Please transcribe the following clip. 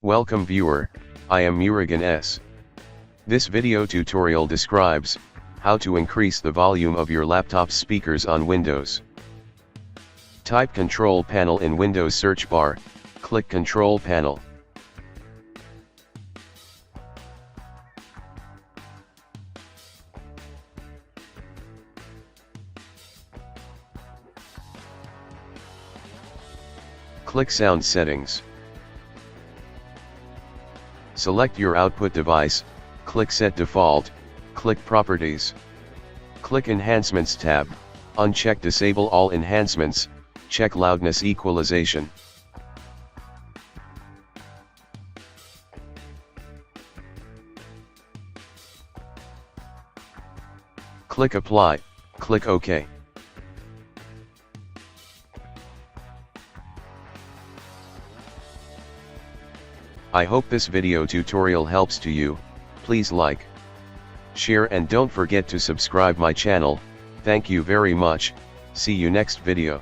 Welcome viewer, I am Murugan S. This video tutorial describes how to increase the volume of your laptop's speakers on Windows. Type Control Panel in Windows search bar, click Control Panel. Click Sound Settings. Select your output device, click Set Default, click Properties. Click Enhancements tab, uncheck Disable all enhancements, check Loudness Equalization. Click Apply, click OK. I hope this video tutorial helps to you. Please like, share and don't forget to subscribe my channel. Thank you very much. See you next video.